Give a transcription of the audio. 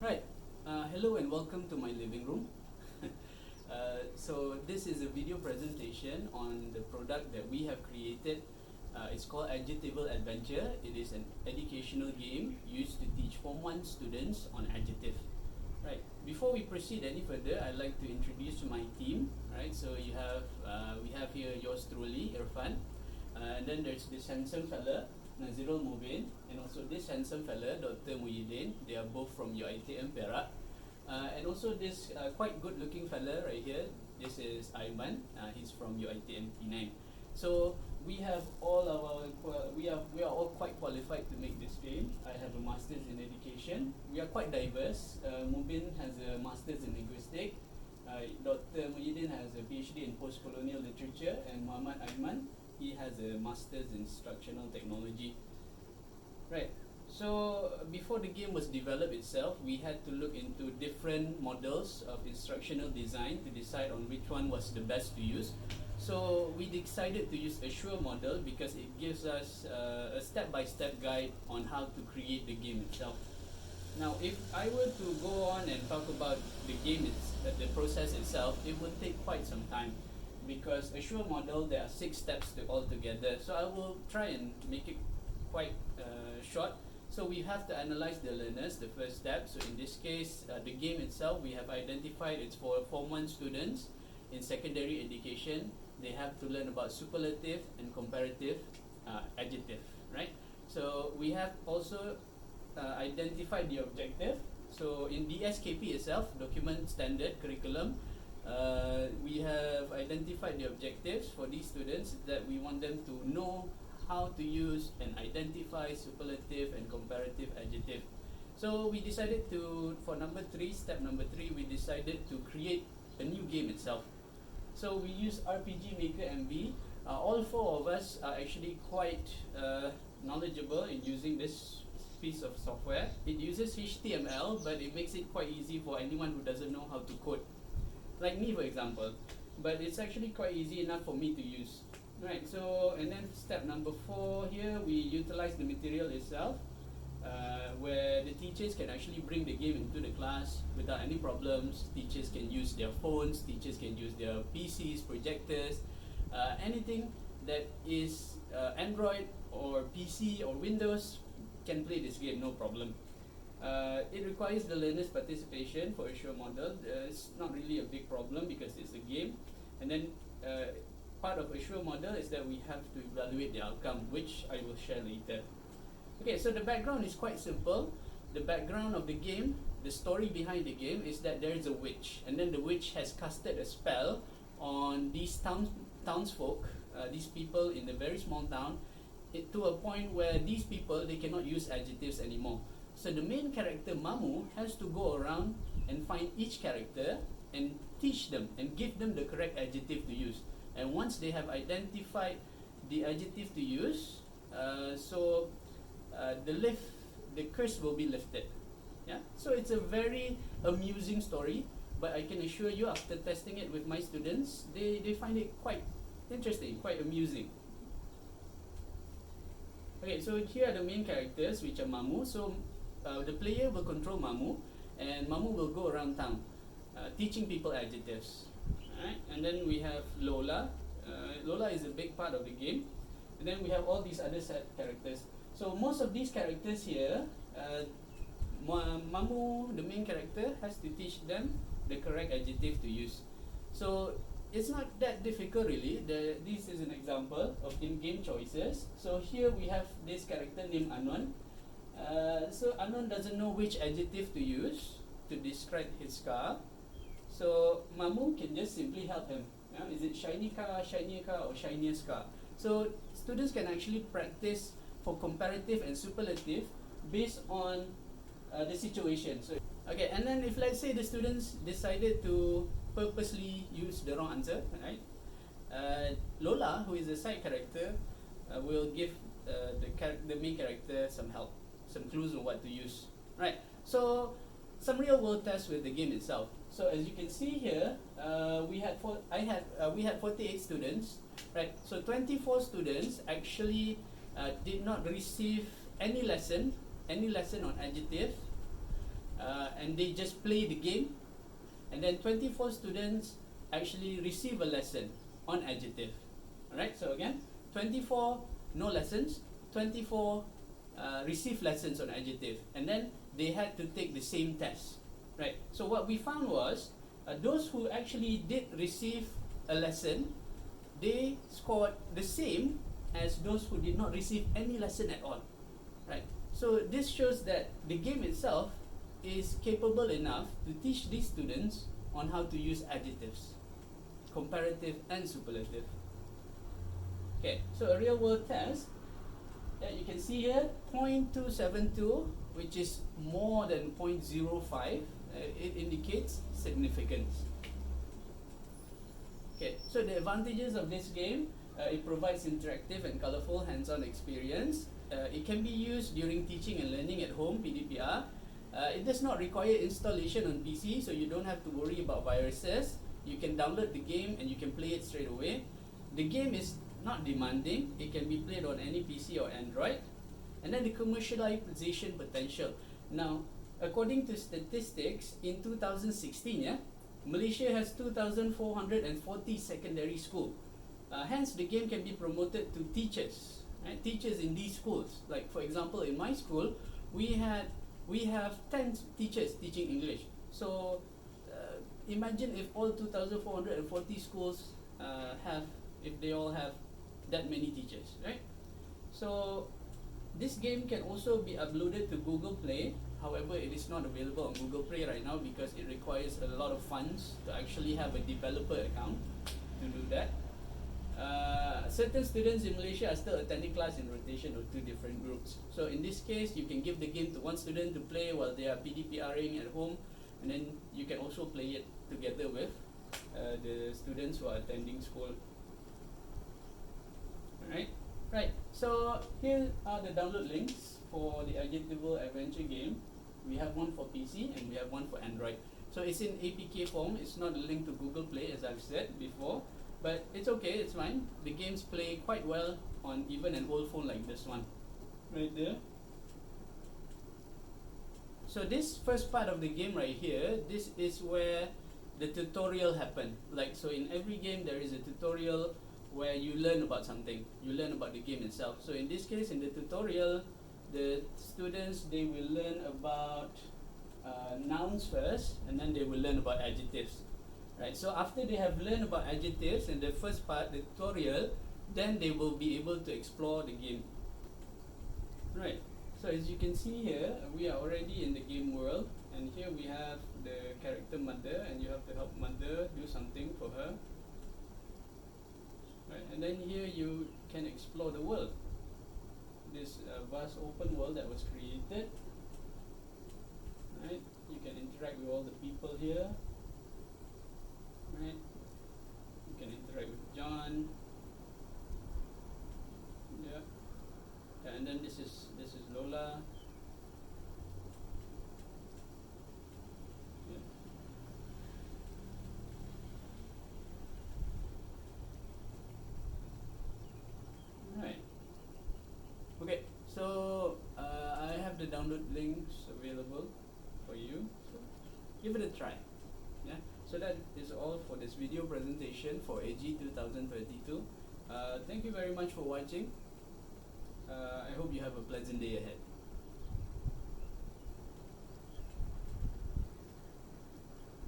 Right. Hello and welcome to my living room. So this is a video presentation on the product that we have created. It's called Adjectival Adventure. It is an educational game used to teach Form 1 students on adjective. Right. Before we proceed any further, I'd like to introduce my team. Right. So we have here yours truly, Irfan, and then there's this handsome fella, Nazirul, Mubin, and also this handsome fella, Dr. Muhyiddin. They are both from UiTM Perak. And also this quite good looking fella right here, this is Aiman. He's from UiTM P9. So we have all we are all quite qualified to make this game. I have a master's in education. We are quite diverse. Mubin has a master's in linguistics. Dr. Muhyiddin has a PhD in post-colonial literature, and Muhammad Aiman, he has a master's in instructional technology. Right. So before the game was developed itself, we had to look into different models of instructional design to decide on which one was the best to use. So we decided to use a sure model because it gives us a step-by-step guide on how to create the game itself. Now, if I were to go on and talk about the game, the process itself, it would take quite some time because a sure model, there are 6 steps altogether. So I will try and make it quite short. So we have to analyze the learners, the first step. So in this case, the game itself, we have identified it's for Form 1 students in secondary education. They have to learn about superlative and comparative adjective, right? So we have also identified the objective. So in the SKP itself, document standard curriculum, we have identified the objectives for these students that we want them to know how to use and identify superlative and comparative adjective. So we decided to, for step number 3, we decided to create a new game itself. So we use RPG Maker MV. All 4 of us are actually quite knowledgeable in using this piece of software. It uses HTML, but it makes it quite easy for anyone who doesn't know how to code. Like me, for example. But it's actually quite easy enough for me to use. Right, so, and then step number 4 here, we utilize the material itself, where the teachers can actually bring the game into the class without any problems. Teachers can use their phones, teachers can use their PCs, projectors, anything that is Android or PC or Windows can play this game, no problem. It requires the learner's participation for a sure model. It's not really a big problem because it's a game. And then part of a sure model is that we have to evaluate the outcome, which I will share later. Okay, so the background is quite simple. The background of the game, the story behind the game is that there is a witch, and then the witch has casted a spell on these townsfolk, these people in a very small town, to a point where these people, they cannot use adjectives anymore. So the main character, Mamu, has to go around and find each character and teach them and give them the correct adjective to use. And once they have identified the adjective to use, the curse will be lifted. Yeah. So it's a very amusing story, but I can assure you, after testing it with my students, they find it quite interesting, quite amusing. Okay, so here are the main characters, which are Mamu. So the player will control Mamu, and Mamu will go around town teaching people adjectives. Alright, and then we have Lola. Lola is a big part of the game. And then we have all these other set characters. So most of these characters here, Mamu, the main character, has to teach them the correct adjective to use. So it's not that difficult really. This is an example of in-game choices. So here we have this character named Anon. So Anon doesn't know which adjective to use to describe his car. So Mamu can just simply help him. Is it shiny car, shinier car, or shiniest car? So students can actually practice for comparative and superlative based on the situation. So okay, and then if let's say the students decided to purposely use the wrong answer, right? Lola, who is a side character, will give the main character some help, some clues on what to use. Right. So some real world tests with the game itself. So as you can see here, we had 48 students, right? So 24 students actually did not receive any lesson on adjective. and they just play the game, and then 24 students actually receive a lesson on adjective. Alright, so again, 24 no lessons, 24 receive lessons on adjective, and then they had to take the same test. Right, so what we found was those who actually did receive a lesson, they scored the same as those who did not receive any lesson at all. Right, so this shows that the game itself is capable enough to teach these students on how to use adjectives, comparative and superlative. Okay, so a real world test that you can see here, 0.272, which is more than 0.05, it indicates significance. Okay, so the advantages of this game, it provides interactive and colorful hands-on experience. It can be used during teaching and learning at home, PDPR. It does not require installation on PC, so you don't have to worry about viruses. You can download the game and you can play it straight away. The game is not demanding. It can be played on any PC or Android. And then the commercialization potential. Now, according to statistics, in 2016, Malaysia has 2,440 secondary schools. Hence, the game can be promoted to teachers, right? Teachers in these schools. Like, for example, in my school, we have 10 teachers teaching English. So, imagine if all 2,440 schools if they all have that many teachers, right? So, this game can also be uploaded to Google Play. However, it is not available on Google Play right now because it requires a lot of funds to actually have a developer account to do that. Certain students in Malaysia are still attending class in rotation of 2 different groups. So in this case, you can give the game to one student to play while they are PDPRing at home, and then you can also play it together with the students who are attending school. Alright, right. So here are the download links for the Adjectival Adventure game. We have one for PC and we have one for Android. So it's in APK form. It's not a link to Google Play, as I've said before, but it's okay, it's fine. The games play quite well on even an old phone like this one, right there. So this first part of the game right here, this is where the tutorial happen. Like, so in every game there is a tutorial where you learn about something. You learn about the game itself. So in this case, in the tutorial, the students, they will learn about nouns first, and then they will learn about adjectives. Right, so after they have learned about adjectives in the first part, the tutorial, then they will be able to explore the game. Right, so as you can see here, we are already in the game world, and here we have the character mother, and you have to help mother do something for her. Right, and then here you can explore the world, this vast open world that was created. Right, you can interact with all the people here. Right, you can interact with John. Yeah, and then this is Lola. Yeah. Right. Okay, so I have the download links available for you. So give it a try. Yeah. So that is all for this video presentation for EDGII 2022. Thank you very much for watching. I hope you have a pleasant day ahead.